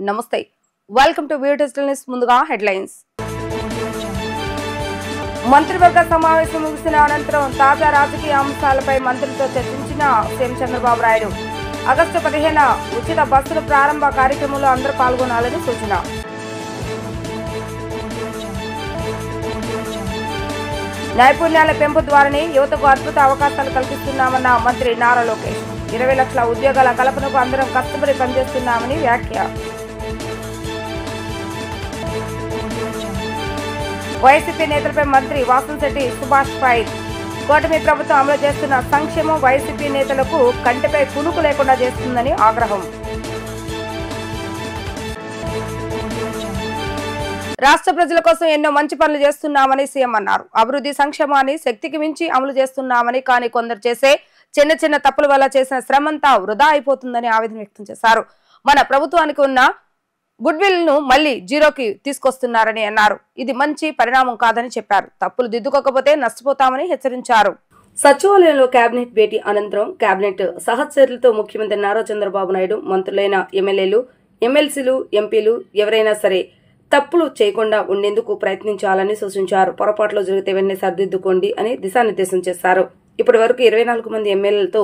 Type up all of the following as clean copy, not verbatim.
నమస్తే welcome to view digital news ముందుగా headlines మంత్రివర్గ సమావేశం ముగిసిన అనంతరం తాజా రాజకీయ అంశాలపై మంత్రులతో చర్చించిన సీఎం చంద్రబాబు నాయుడు ఆగస్టు 15న ఉచిత బస్సుల ప్రారంభ కార్యక్రమంలో అందరూ పాల్గొనాలని సూచన నైపుణ్యాల పెంపు ద్వారానే యువతకు అద్భుత అవకాశాలు కల్పిస్తున్నామన్న మంత్రి నారా లోకేష్ 20 లక్షల ఉద్యోగాల కల్పనకు అందరం కష్టపడి పనిచేస్తున్నామని వ్యాఖ్య వైసీపీ నేతలపై మంత్రి వాసంశెట్టి సుభాష్ ఫైర్ కూటమి ప్రభుత్వం అమలు చేస్తున్న సంక్షేమం వైసీపీ నేతలకు కంటిపై కునుకు లేకుండా చేస్తుందని ఆగ్రహం రాష్ట్ర ప్రజల కోసం ఎన్నో మంచి పనులు చేస్తున్నామని సీఎం అన్నారు. అభివృద్ధి సంక్షేమాన్ని శక్తికి మించి అమలు చేస్తున్నామని, కానీ కొందరు చేసే చిన్న చిన్న తప్పుల వల్ల చేసిన శ్రమంతా వృధా అయిపోతుందని ఆవేదన వ్యక్తం చేశారు. మన ప్రభుత్వానికి ఉన్న గుడ్ విల్ ను మళ్లీ జీరోకి తీసుకొస్తున్నారని అన్నారు. ఇది మంచి పరిణామం కాదని చెప్పారు. తప్పులు దిద్దుకోకపోతే నష్టపోతామని హెచ్చరించారు. సచివాలయంలో కేబినెట్ భేటీ అనంతరం కేబినెట్ సహచరులతో ముఖ్యమంత్రి నారా చంద్రబాబు నాయుడు మంత్రులైన ఎమ్మెల్యేలు, ఎమ్మెల్సీలు, ఎంపీలు ఎవరైనా సరే తప్పులు చేయకుండా ఉండేందుకు ప్రయత్నించాలని సూచించారు. పొరపాట్లు జరిగితే వెంటనే సర్దిద్దుకోండి అని దిశానిర్దేశం చేశారు. ఇప్పటి వరకు 24 మంది ఎమ్మెల్యేలతో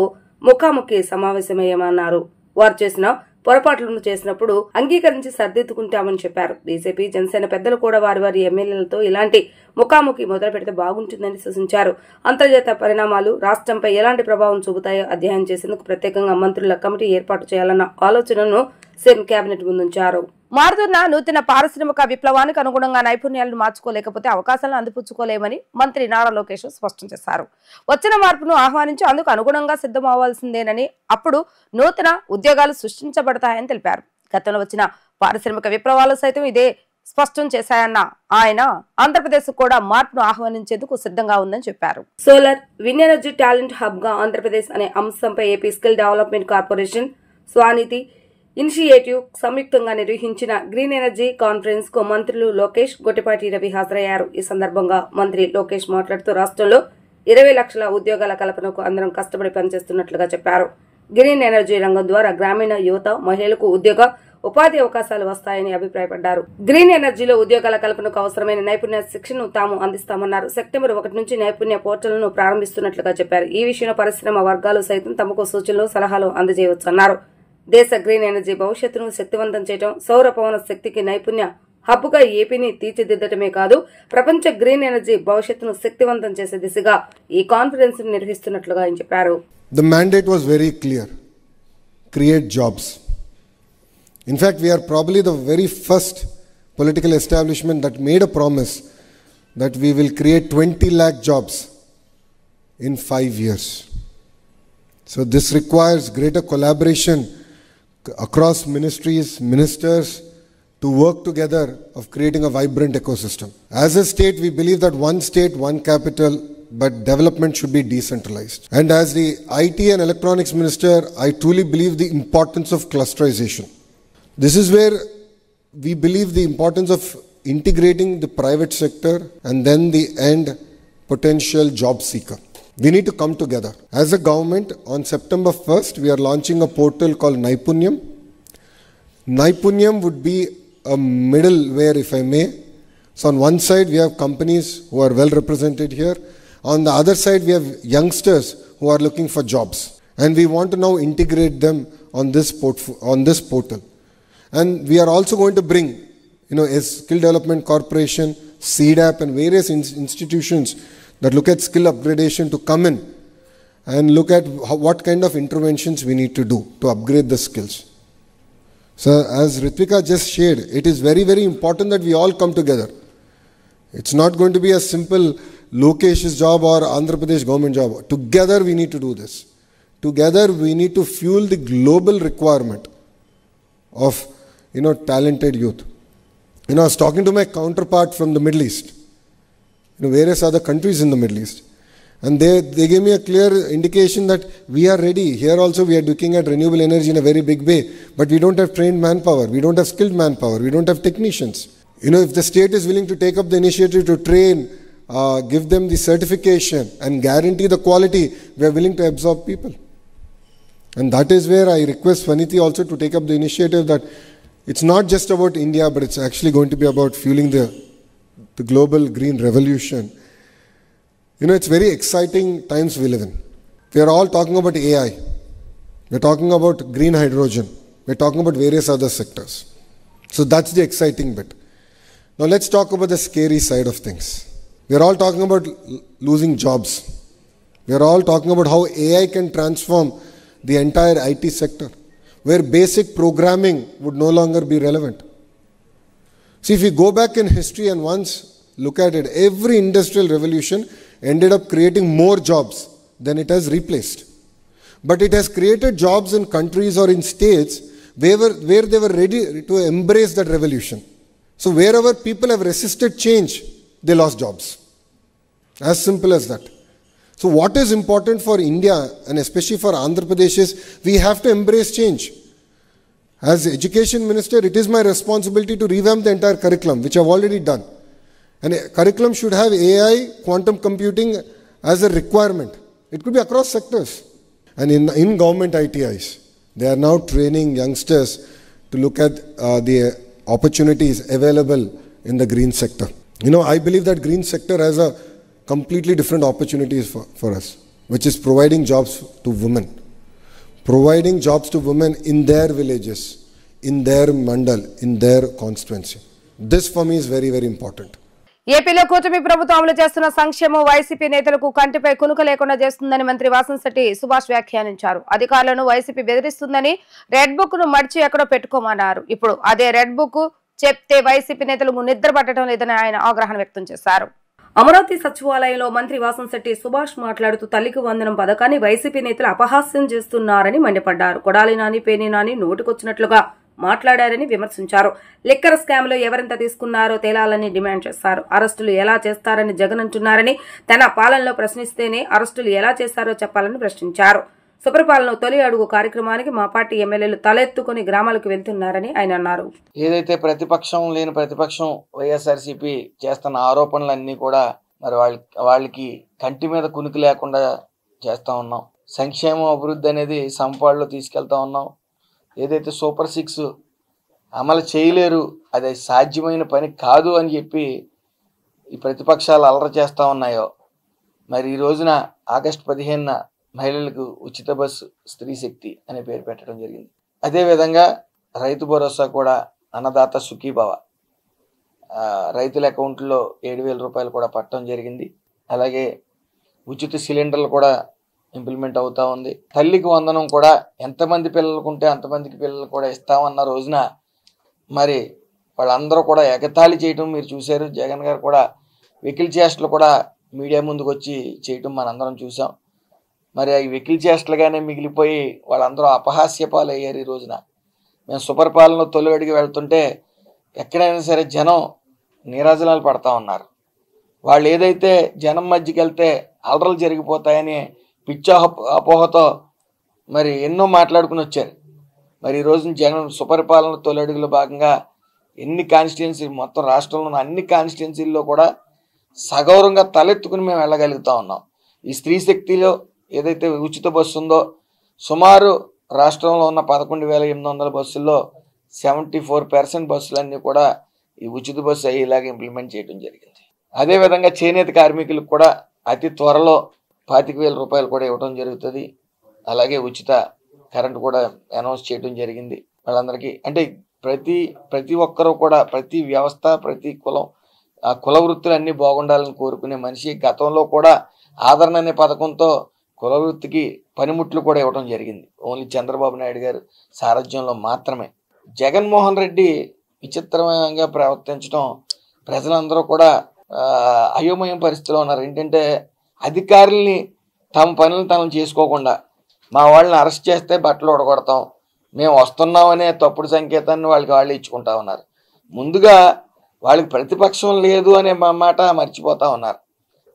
ముఖాముఖి సమావేశమయ్యామన్నారు. వారు చేసిన పొరపాట్లను చేసినప్పుడు అంగీకరించి సర్దిద్దుకుంటామని చెప్పారు. బీజేపీ, జనసేన పెద్దలు కూడా వారి వారి ఎమ్మెల్యేలతో ఇలాంటి ముఖాముఖి మొదలు పెడితే బాగుంటుందని సూచించారు. అంతర్జాతీయ పరిణామాలు రాష్ట్రంపై ఎలాంటి ప్రభావం చూపుతాయో అధ్యయనం చేసేందుకు ప్రత్యేకంగా మంత్రుల కమిటీ ఏర్పాటు చేయాలన్న ఆలోచనను సీఎం కేబినెట్ ముందుంచారు. మారుతున్న నూతన పారిశ్రామిక విప్లవానికి అనుగుణంగా నైపుణ్యాలను మార్చుకోలేకపోతే అవకాశాలను అందిపుచ్చుకోలేమని మంత్రి నారా లోకేష్ స్పష్టం చేశారు. వచ్చిన మార్పును ఆహ్వానించి అందుకు అనుగుణంగా సిద్ధం అవ్వాల్సిందేనని, అప్పుడు నూతన ఉద్యోగాలు సృష్టించబడతాయని తెలిపారు. గతంలో వచ్చిన పారిశ్రామిక విప్లవాలు సైతం ఇదే స్పష్టం చేశాయన్న ఆయన ఆంధ్రప్రదేశ్ కూడా మార్పును ఆహ్వానించేందుకు సిద్ధంగా ఉందని చెప్పారు. Solar, win energy talent hub గా ఆంధ్రప్రదేశ్ అనే అంశంపై AP skill development corporation, SVANidhi initiative సంయుక్తంగా నిర్వహించిన గ్రీన్ ఎనర్జీ కాన్ఫరెన్స్ కు మంత్రులు లోకేష్, గొట్టిపాటి రవి హాజరయ్యారు. ఈ సందర్భంగా మంత్రి లోకేష్ మాట్లాడుతూ రాష్ట్రంలో 20 లక్షల ఉద్యోగాల కల్పనకు అందరం కష్టపడి పనిచేస్తున్నట్లుగా చెప్పారు. గ్రీన్ ఎనర్జీ రంగం ద్వారా గ్రామీణ యువత, మహిళలకు ఉద్యోగ ఉపాధి అవకాశాలు వస్తాయని అభిప్రాయపడ్డారు. గ్రీన్ ఎనర్జీలో ఉద్యోగాల కల్పనకు అవసరమైన నైపుణ్య శిక్షణను తాము అందిస్తామన్నారు. సెప్టెంబర్ 1 నుంచి నైపుణ్య పోర్టల్ను ప్రారంభిస్తున్నట్లుగా చెప్పారు. ఈ విషయంలో పరిశ్రమ వర్గాలు సైతం తమకు సూచనలు, సలహాలు అందజేయవచ్చన్నారు. దేశ గ్రీన్ ఎనర్జీ భవిష్యత్తును శక్తివంతం చేయడం, సౌర పవన శక్తికి నైపుణ్య హబ్గా ఏపీని తీర్చిదిద్దటమే కాదు, ప్రపంచ గ్రీన్ ఎనర్జీ భవిష్యత్తును శక్తివంతం చేసే దిశగా ఈ కాన్ఫరెన్స్ నిర్వహిస్తున్నట్లుగా ఆయన చెప్పారు. The mandate was very clear. Create jobs. In fact, we are probably the very first political establishment that made a promise that we will create 20 lakh jobs in 5 years. So this requires greater collaboration across ministries, ministers, to work together of creating a vibrant ecosystem. As a state, we believe that one state, one capital, but development should be decentralized. And as the IT and electronics minister, I truly believe the importance of clusterization. This is where we believe the importance of integrating the private sector and then the end potential job seeker. We need to come together. As a government, on September 1st, we are launching a portal called Naipunyam. Naipunyam would be a middleware, if I may. So on one side, we have companies who are well represented here. On the other side, we have youngsters who are looking for jobs. And we want to now integrate them on this portal. And we are also going to bring, a Skill Development Corporation, CDAP and various institutions that look at skill upgradation to come in and look at what kind of interventions we need to do to upgrade the skills. So as Ritvika just shared, it is very, very important that we all come together. It's not going to be a simple Lokesh's job or Andhra Pradesh government job. Together we need to do this. Together we need to fuel the global requirement of, talented youth. I was talking to my counterpart from the Middle East, various other countries in the Middle East. And they gave me a clear indication that we are ready. Here also we are looking at renewable energy in a very big way. But we don't have trained manpower. We don't have skilled manpower. We don't have technicians. If the state is willing to take up the initiative to train, give them the certification and guarantee the quality, we are willing to absorb people. And that is where I request Swaniti also to take up the initiative that it's not just about India, but it's actually going to be about fueling the global green revolution. It's very exciting times we live in. We are all talking about AI. We're talking about green hydrogen. We're talking about various other sectors. So that's the exciting bit. Now let's talk about the scary side of things. We're all talking about losing jobs. We're all talking about how AI can transform the entire IT sector, where basic programming would no longer be relevant. See, if you go back in history and once look at it, every industrial revolution ended up creating more jobs than it has replaced. But it has created jobs in countries or in states where they were ready to embrace that revolution. So wherever people have resisted change, they lost jobs. As simple as that. So what is important for India and especially for Andhra Pradesh is we have to embrace change. As Education Minister, it is my responsibility to revamp the entire curriculum, which I've already done. And a curriculum should have AI, quantum computing as a requirement. It could be across sectors. And in government ITIs, they are now training youngsters to look at the opportunities available in the green sector. I believe that green sector has a completely different opportunities for us, which is providing jobs to women. Providing jobs to women in their villages, in their mandal, in their constituency. This for me is very, very important. ఏపీలో కూటమి ప్రభుత్వం అమలు చేస్తున్న సంక్షేమం YCP నేతలకు కంటిపై కునుక లేకుండా చేస్తుందని మంత్రి వాసంశెట్టి సుభాష్ వ్యాఖ్యానించారు. అధికారులను వైసీపీ బెదిరిస్తుందని రెడ్ బుక్ ను మడిచి ఎక్కడో పెట్టుకోమన్నారు. ఇప్పుడు అదే రెడ్ బుక్ చెప్తే వైసీపీ నేతలకు నిద్ర పట్టడం లేదని ఆయన ఆగ్రహం వ్యక్తం చేశారు. అమరావతి సచివాలయంలో మంత్రి వాసంశెట్టి సుభాష్ మాట్లాడుతూ తల్లికి వందనం పథకాన్ని వైసీపీ నేతలు అపహాస్యం చేస్తున్నారని మండిపడ్డారు. కొడాలి నాని, పేర్ని నాని నోటికొచ్చినట్లుగా మాట్లాడారని విమర్శించారు. లిక్కర్ స్కామ్ లో ఎవరెంత తీసుకున్నారో తేలాలని డిమాండ్ చేశారు. అరెస్టులు ఎలా చేస్తారని జగన్ అంటున్నారని, తన పాలనలో ప్రశ్నిస్తేనే అరెస్టులు ఎలా చేశారో చెప్పాలని ప్రశ్నించారు. సుపరిపాలన తొలి అడుగు కార్యక్రమానికి మా పార్టీ ఎమ్మెల్యేలు తలెత్తుకుని గ్రామాలకు వెళ్తున్నారని ఆయన అన్నారు. ఏదైతే ప్రతిపక్షం లేని ప్రతిపక్షం వైఎస్ఆర్సీపీ చేస్తున్న ఆరోపణలన్నీ కూడా మరి వాళ్ళకి కంటి మీద కునుకు లేకుండా చేస్తా ఉన్నాం. సంక్షేమం అభివృద్ధి అనేది సంపాడులో తీసుకెళ్తా ఉన్నాం. ఏదైతే సూపర్ 6 అమలు చేయలేరు, అది సాధ్యమైన పని కాదు అని చెప్పి ఈ ప్రతిపక్షాలు అలర చేస్తూ ఉన్నాయో, మరి ఈ రోజున ఆగస్టు 15న మహిళలకు ఉచిత బస్సు స్త్రీ శక్తి అనే పేరు పెట్టడం జరిగింది. అదేవిధంగా రైతు భరోసా కూడా అన్నదాత సుఖీభవ రైతుల అకౌంట్లో 7,000 రూపాయలు కూడా పట్టడం జరిగింది. అలాగే ఉచిత సిలిండర్లు కూడా ఇంప్లిమెంట్ అవుతా ఉంది. తల్లికి వందనం కూడా ఎంతమంది పిల్లలకు ఉంటే అంతమందికి పిల్లలు కూడా ఇస్తామన్న రోజున మరి వాళ్ళందరూ కూడా ఎగతాళి చేయటం మీరు చూశారు. జగన్ గారు కూడా వెకిల్ చేష్టలు కూడా మీడియా ముందుకు వచ్చి చేయటం మనందరం చూసాం. మరి ఈ వెకిల్ చేష్టలుగానే మిగిలిపోయి వాళ్ళందరూ అపహాస్యపాలు అయ్యారు. ఈ రోజున మేము సుపరిపాలనలో తొలి అడిగి వెళ్తుంటే ఎక్కడైనా సరే జనం నీరాజనాలు పడతా ఉన్నారు. వాళ్ళు ఏదైతే జనం మధ్యకి వెళ్తే అలరలు జరిగిపోతాయని పిచ్చ అపోహతో మరి ఎన్నో మాట్లాడుకుని వచ్చారు. మరి ఈ రోజున జగన్ సుపరిపాలన తొలి అడుగులో భాగంగా ఎన్ని కాన్స్టిట్యున్సీ మొత్తం రాష్ట్రంలో ఉన్న అన్ని కాన్స్టిట్యున్సీల్లో కూడా సగౌరవంగా తలెత్తుకుని మేము వెళ్ళగలుగుతా ఉన్నాం. ఈ స్త్రీ శక్తిలో ఏదైతే ఉచిత బస్సు ఉందో సుమారు రాష్ట్రంలో ఉన్న 11,800 బస్సుల్లో 74% బస్సులన్నీ కూడా ఈ ఉచిత బస్సు అయ్యేలాగా ఇంప్లిమెంట్ చేయడం జరిగింది. అదేవిధంగా చేనేత కార్మికులకు కూడా అతి త్వరలో 25,000 రూపాయలు కూడా ఇవ్వడం జరుగుతుంది. అలాగే ఉచిత కరెంట్ కూడా అనౌన్స్ చేయడం జరిగింది వాళ్ళందరికీ. అంటే ప్రతి ఒక్కరూ కూడా ప్రతి వ్యవస్థ ప్రతి కులం ఆ కుల వృత్తులు అన్నీ బాగుండాలని కోరుకునే మనిషి. గతంలో కూడా ఆదరణ అనే పథకంతో కుల వృత్తికి పనిముట్లు కూడా ఇవ్వడం జరిగింది. ఓన్లీ చంద్రబాబు నాయుడు గారు సారథ్యంలో మాత్రమే. జగన్మోహన్ రెడ్డి విచిత్రంగా ప్రవర్తించడం ప్రజలందరూ కూడా అయోమయం పరిస్థితిలో ఉన్నారు. ఏంటంటే అధికారుల్ని తమ పనులను తాము చేసుకోకుండా మా వాళ్ళని అరెస్ట్ చేస్తే బట్టలు ఉడగొడతాం, మేము వస్తున్నామనే తప్పుడు సంకేతాన్ని వాళ్ళు ఇచ్చుకుంటా ఉన్నారు. ముందుగా వాళ్ళకి ప్రతిపక్షం లేదు అనే మాట మర్చిపోతా ఉన్నారు.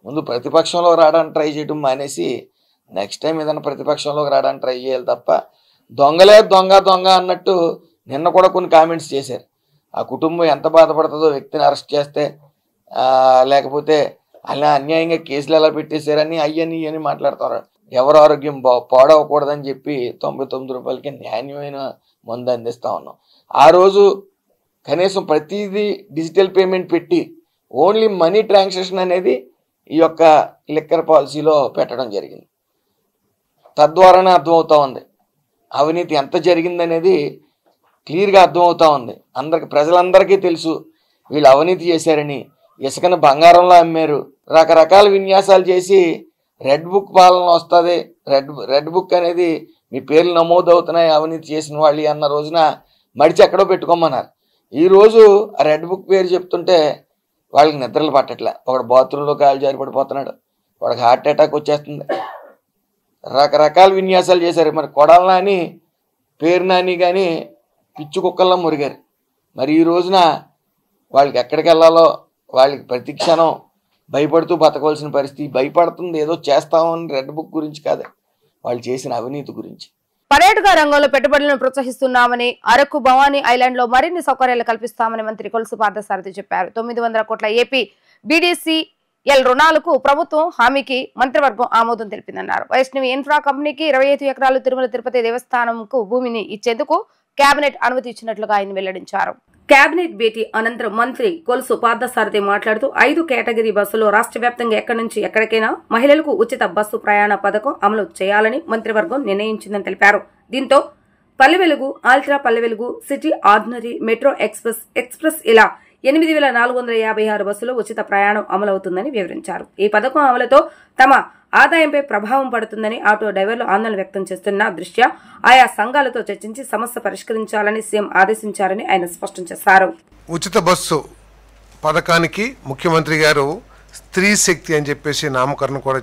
ముందు ప్రతిపక్షంలో రావడానికి ట్రై చేయడం మానేసి నెక్స్ట్ టైం ఏదైనా ప్రతిపక్షంలోకి రావడానికి ట్రై చేయాలి తప్ప దొంగలే దొంగ అన్నట్టు నిన్న కూడా కొన్ని కామెంట్స్ చేశారు. ఆ కుటుంబం ఎంత బాధపడుతుందో వ్యక్తిని అరెస్ట్ చేస్తే, లేకపోతే అలా అన్యాయంగా కేసులు ఎలా పెట్టేశారని అయ్యని మాట్లాడుతారు. ఎవరు ఆరోగ్యం పాడవకూడదని చెప్పి 99 రూపాయలకి నాణ్యమైన మందు అందిస్తా ఉన్నాం. ఆ రోజు కనీసం ప్రతిదీ డిజిటల్ పేమెంట్ పెట్టి ఓన్లీ మనీ ట్రాన్సాక్షన్ అనేది ఈ యొక్క లిక్కర్ పాలసీలో పెట్టడం జరిగింది. తద్వారానే అర్థమవుతా ఉంది అవినీతి ఎంత జరిగిందనేది క్లియర్గా అర్థమవుతా ఉంది. ప్రజలందరికీ తెలుసు వీళ్ళు అవినీతి చేశారని. ఇసుకను బంగారంలో అమ్మారు, రకరకాల విన్యాసాలు చేసి రెడ్ బుక్ పాలన వస్తుంది, రెడ్ బుక్ అనేది మీ పేర్లు నమోదవుతున్నాయి అవినీతి చేసిన వాళ్ళు అన్న రోజున మడిచి ఎక్కడో పెట్టుకోమన్నారు. ఈరోజు ఆ రెడ్ బుక్ పేరు చెప్తుంటే వాళ్ళకి నిద్రలు పట్టట్లే. ఒకడు బాత్రూంలో కాలు జారి పడిపోతున్నాడు, వాడికి హార్ట్ అటాక్ వచ్చేస్తుంది. రకరకాల విన్యాసాలు చేశారు. మరి కొడాల నాని, పేరు నాని కానీ పిచ్చి కుక్కల్లో మురిగారు. మరి ఈ రోజున వాళ్ళకి ఎక్కడికి వెళ్ళాలో వాళ్ళకి ప్రతి క్షణం భయపడుతూ బతకవలసిన పరిస్థితి. భయపడుతుంది ఏదో చేస్తామని రెడ్ బుక్ గురించి కాదు, వాళ్ళు చేసిన అవినీతి గురించి. పర్యాటక రంగంలో పెట్టుబడులను ప్రోత్సహిస్తున్నామని, అరకు భవానీ ఐలాండ్ లో మరిన్ని సౌకర్యాలు కల్పిస్తామని మంత్రి కొలుసు పార్థసారథి చెప్పారు. 900 కోట్ల ఏపీ BDCL రుణాలకు ప్రభుత్వం హామీకి మంత్రివర్గం ఆమోదం తెలిపిందన్నారు. వైష్ణవి ఇన్ఫ్రా కంపెనీకి 25 ఎకరాలు తిరుమల తిరుపతి దేవస్థానంకు భూమిని ఇచ్చేందుకు కేబినెట్ అనుమతి ఇచ్చినట్లుగా ఆయన వెల్లడించారు. కేబినెట్ భేటీ అనంతరం మంత్రి కొలుసు పార్థసారథి మాట్లాడుతూ 5 కేటగిరీ బస్సులో రాష్ట్ర వ్యాప్తంగా ఎక్కడి నుంచి ఎక్కడికైనా మహిళలకు ఉచిత బస్సు ప్రయాణ పథకం అమలు చేయాలని మంత్రివర్గం నిర్ణయించిందని తెలిపారు. దీంతో Palle Velugu, ultra Palle Velugu, city ordinary, metro express ఇలా 8,456 బస్సులు ఉచిత ప్రయాణం అమలవుతుందని వివరించారు. ఈ పథకం అమలుతో తమ ఆదాయంపై ప్రభావం పడుతుందని ఆటో డ్రైవర్లు ఆందోళన వ్యక్తం చేస్తున్న దృష్ట్యా ఆయా సంఘాలతో చర్చించి సమస్య పరిష్కరించాలని సీఎం ఆదేశించారని ఆయన స్పష్టం చేశారు. ఉచిత బస్సు పథకానికి ముఖ్యమంత్రి గారు స్త్రీ శక్తి అని చెప్పేసి నామకరణం కూడా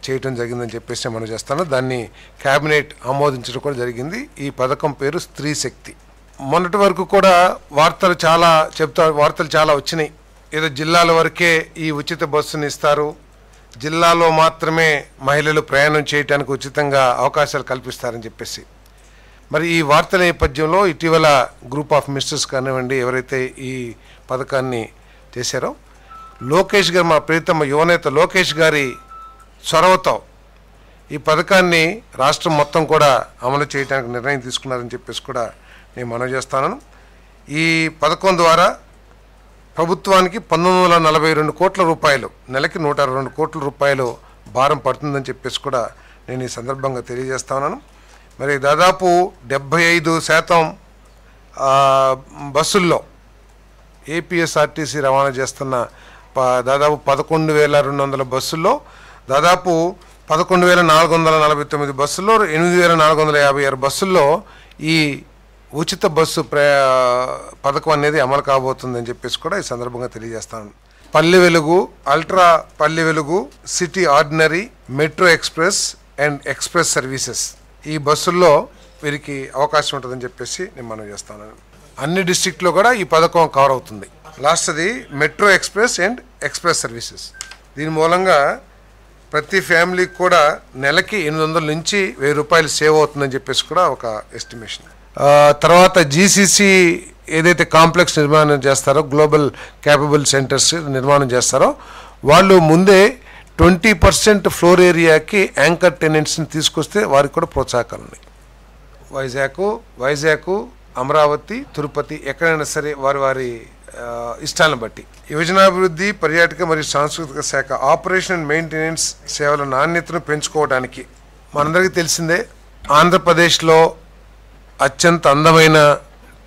చేయడం జరిగిందని చెప్పేసి మనం చేస్తాను. దాన్ని కేబినెట్ ఆమోదించడం కూడా జరిగింది. ఈ పథకం పేరు స్త్రీ శక్తి. మొన్నటి వరకు కూడా వార్తలు చాలా వచ్చినాయి. ఏదో జిల్లాల వరకే ఈ ఉచిత బస్సుని ఇస్తారు, జిల్లాలో మాత్రమే మహిళలు ప్రయాణం చేయడానికి ఉచితంగా అవకాశాలు కల్పిస్తారని చెప్పేసి. మరి ఈ వార్తల నేపథ్యంలో ఇటీవల గ్రూప్ ఆఫ్ మినిస్టర్స్ కానివ్వండి, ఎవరైతే ఈ పథకాన్ని చేశారో లోకేష్ గారు, మా ప్రియతమ యువనేత లోకేష్ గారి చొరవతో ఈ పథకాన్ని రాష్ట్రం మొత్తం కూడా అమలు చేయడానికి నిర్ణయం తీసుకున్నారని చెప్పేసి కూడా నేను మనవి చేస్తాను. ఈ పథకం ద్వారా ప్రభుత్వానికి 1942 కోట్ల రూపాయలు, నెలకి 122 కోట్ల రూపాయలు భారం పడుతుందని చెప్పేసి కూడా నేను ఈ సందర్భంగా తెలియజేస్తా ఉన్నాను. మరి దాదాపు 75% బస్సుల్లో ఏపీఎస్ఆర్టీసీ రవాణా చేస్తున్న దాదాపు 11,200 బస్సుల్లో దాదాపు 11,449 బస్సుల్లో 8,456 బస్సుల్లో ఈ ఉచిత బస్సు పథకం అనేది అమలు కాబోతుందని చెప్పేసి కూడా ఈ సందర్భంగా తెలియజేస్తాను. Palle Velugu, ultra Palle Velugu, city ordinary, metro express and express services ఈ బస్సుల్లో వీరికి అవకాశం ఉంటుందని చెప్పేసి నేను మనం చేస్తాను. అన్ని డిస్ట్రిక్ట్లో కూడా ఈ పథకం కవర్ అవుతుంది. లాస్ట్ది metro express and express services. దీని మూలంగా ప్రతి ఫ్యామిలీకి కూడా నెలకి 800 నుంచి 1000 రూపాయలు సేవ్ అవుతుందని చెప్పేసి కూడా ఒక ఎస్టిమేషన్. తర్వాత జీసీసీ ఏదైతే కాంప్లెక్స్ నిర్మాణం చేస్తారో, గ్లోబల్ క్యాపబుల్ సెంటర్స్ నిర్మాణం చేస్తారో, వాళ్ళు ముందే 20% ఫ్లోర్ ఏరియాకి యాంకర్ టెనెంట్స్ని తీసుకొస్తే వారికి కూడా ప్రోత్సాహకాలు ఉన్నాయి. వైజాగ్, అమరావతి, తిరుపతి ఎక్కడైనా సరే వారి ఇష్టాలను బట్టి. యువజనాభివృద్ధి, పర్యాటక మరియు సాంస్కృతిక శాఖ ఆపరేషన్ అండ్ మెయింటెనెన్స్ సేవల నాణ్యతను పెంచుకోవడానికి మనందరికీ తెలిసిందే ఆంధ్రప్రదేశ్లో అత్యంత అందమైన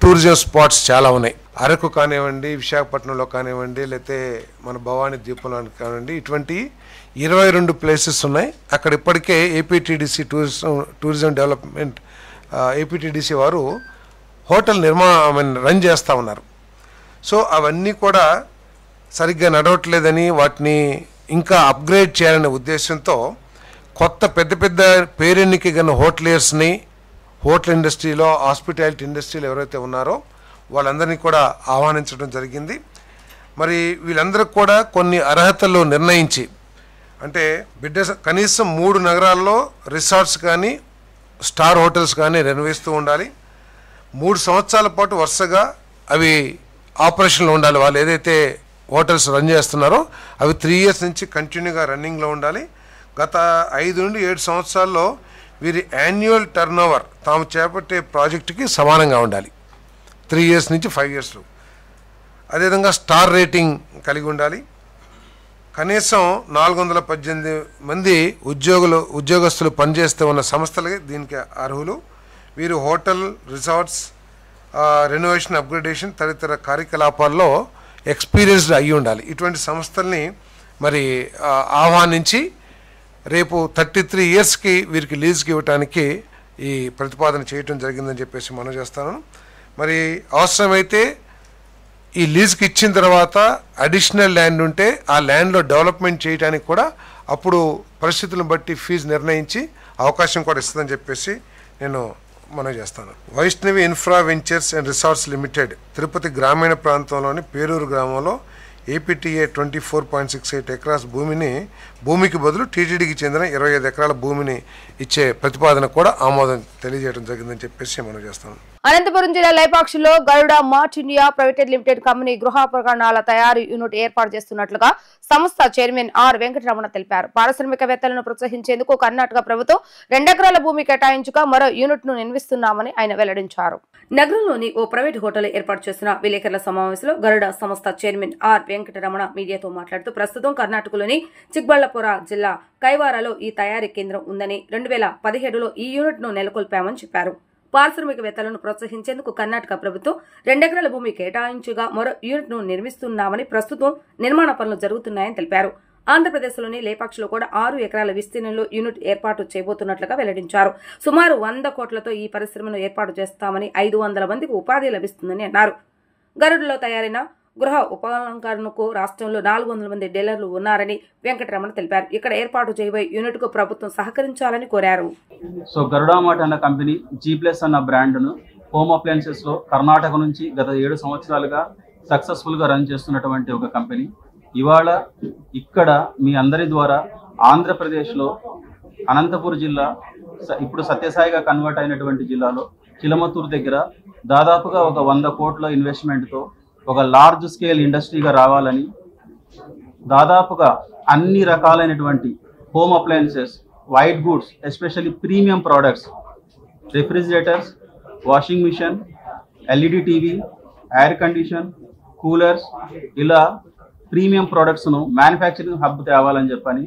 టూరిజం స్పాట్స్ చాలా ఉన్నాయి. అరకు కానివ్వండి, విశాఖపట్నంలో కానివ్వండి, లేకపోతే మన భవానీ ద్వీపంలో కానివ్వండి, ఇటువంటి 22 ప్లేసెస్ ఉన్నాయి. అక్కడ ఇప్పటికే ఏపీటీడీసీ టూరిజం డెవలప్మెంట్ ఏపీటీడీసీ వారు హోటల్ రన్ చేస్తూ ఉన్నారు. సో అవన్నీ కూడా సరిగ్గా నడవట్లేదని, వాటిని ఇంకా అప్గ్రేడ్ చేయాలనే ఉద్దేశంతో కొత్త పెద్ద పేరెన్నిక గల హోటలియర్స్ని, హోటల్ ఇండస్ట్రీలో, హాస్పిటాలిటీ ఇండస్ట్రీలో ఎవరైతే ఉన్నారో వాళ్ళందరినీ కూడా ఆహ్వానించడం జరిగింది. మరి వీళ్ళందరికీ కూడా కొన్ని అర్హతలు నిర్ణయించి, అంటే కనీసం 3 నగరాల్లో రిసార్ట్స్ కానీ స్టార్ హోటల్స్ కానీ నిర్వహిస్తూ ఉండాలి. 3 సంవత్సరాల పాటు వరుసగా అవి ఆపరేషన్లో ఉండాలి. వాళ్ళు ఏదైతే హోటల్స్ రన్ చేస్తున్నారో అవి 3 ఇయర్స్ నుంచి కంటిన్యూగా రన్నింగ్లో ఉండాలి. గత 5 నుండి 7 సంవత్సరాల్లో వీరి యాన్యువల్ టర్న్ ఓవర్ తాము చేపట్టే ప్రాజెక్టుకి సమానంగా ఉండాలి. 3 ఇయర్స్ నుంచి 5 ఇయర్స్లో. అదేవిధంగా స్టార్ రేటింగ్ కలిగి ఉండాలి. కనీసం 418 మంది ఉద్యోగస్తులు పనిచేస్తూ ఉన్న సంస్థలకి దీనికి అర్హులు. వీరు హోటల్, రిసార్ట్స్, రెనోవేషన్, అప్గ్రేడేషన్ తదితర కార్యకలాపాల్లో ఎక్స్పీరియన్స్డ్ అయ్యి ఉండాలి. ఇటువంటి సంస్థల్ని మరి ఆహ్వానించి రేపు 33 ఇయర్స్కి వీరికి లీజ్కి ఇవ్వటానికి ఈ ప్రతిపాదన చేయటం జరిగిందని చెప్పేసి మనం చేస్తాను. మరి అవసరమైతే ఈ లీజ్కి ఇచ్చిన తర్వాత అడిషనల్ ల్యాండ్ ఉంటే ఆ ల్యాండ్లో డెవలప్మెంట్ చేయడానికి కూడా అప్పుడు పరిస్థితులను బట్టి ఫీజు నిర్ణయించి అవకాశం కూడా ఇస్తుందని చెప్పేసి నేను మనం చేస్తాను. Vaishnavi infra ventures and resorts limited Tirupati గ్రామీణ ప్రాంతంలోని పేరూరు గ్రామంలో ఏపీటీఏ 24.68 ఎకరాస్ భూమికి బదులు టీటీడీకి చెందిన 25 ఎకరాల భూమిని ఇచ్చే ప్రతిపాదన కూడా ఆమోదం తెలియజేయడం జరిగిందని చెప్పేసి మనం చేస్తాం. అనంతపురం జిల్లా లేపాక్షిలో Garuda mart India private limited company గృహోపకరణాల తయారీ యూనిట్ ఏర్పాటు చేస్తున్నట్లుగా సంస్థ చైర్మన్ ఆర్ వెంకటరమణ తెలిపారు. పారిశ్రామికవేత్తలను ప్రోత్సహించేందుకు కర్ణాటక ప్రభుత్వం 2 ఎకరాల భూమి కేటాయించుగా మరో యూనిట్ ను నిర్మిస్తున్నామని ఆయన వెల్లడించారు. నగరంలోని ఓ ప్రైవేట్ హోటల్ ఏర్పాటు చేసిన విలేకరుల సమావేశంలో గరుడ సంస్థ చైర్మన్ ఆర్ వెంకటరమణ మీడియాతో మాట్లాడుతూ ప్రస్తుతం కర్ణాటకలోని చిక్బళ్లాపుర జిల్లా కైవారాలో ఈ తయారీ కేంద్రం ఉందని 2017లో ఈ యూనిట్ ను నెలకొల్పామని చెప్పారు. పారిశ్రామికవేత్తలను ప్రోత్సహించేందుకు కర్ణాటక ప్రభుత్వం 2 ఎకరాల భూమి కేటాయించుగా మరో యూనిట్ ను నిర్మిస్తున్నామని, ప్రస్తుతం నిర్మాణ పనులు జరుగుతున్నాయని తెలిపారు. ఆంధ్రప్రదేశ్లోని లేపాక్షిలో కూడా 6 ఎకరాల విస్తీర్ణంలో యూనిట్ ఏర్పాటు చేయబోతున్నట్లుగా వెల్లడించారు. సుమారు 100 కోట్లతో ఈ పరిశ్రమను ఏర్పాటు చేస్తామని, 500 మందికి ఉపాధి లభిస్తుందని అన్నారు. గరుడలో తయారైన గృహ ఉపలంకరణకు రాష్ట్రంలో 400 మంది డీలర్లు ఉన్నారని వెంకటరమణ తెలిపారు. ఇక్కడ ఏర్పాటు చేయబోయే యూనిట్ కు ప్రభుత్వం సహకరించాలని కోరారు. సో గరుడా మార్ట్ అన్న కంపెనీ G+ అన్న బ్రాండ్ను హోమ్ అప్లయన్సెస్ లో కర్ణాటక నుంచి గత 7 సంవత్సరాలుగా సక్సెస్ఫుల్ గా రన్ చేస్తున్నటువంటి ఒక కంపెనీ ఇవాళ ఇక్కడ మీ అందరి ద్వారా ఆంధ్రప్రదేశ్లో అనంతపూర్ జిల్లా ఇప్పుడు సత్యసాయిగా కన్వర్ట్ అయినటువంటి జిల్లాలో చిలమతూరు దగ్గర దాదాపుగా ఒక 100 కోట్ల ఇన్వెస్ట్మెంట్తో ఒక లార్జ్ స్కేల్ ఇండస్ట్రీగా రావాలని, దాదాపుగా అన్ని రకాలైనటువంటి home appliances, white goods, especially premium products, refrigerators, washing machine, LED TV, air condition, coolers, ఇలా ప్రీమియం ప్రోడక్ట్స్ను మ్యానుఫ్యాక్చరింగ్ హబ్ తేవాలని చెప్పని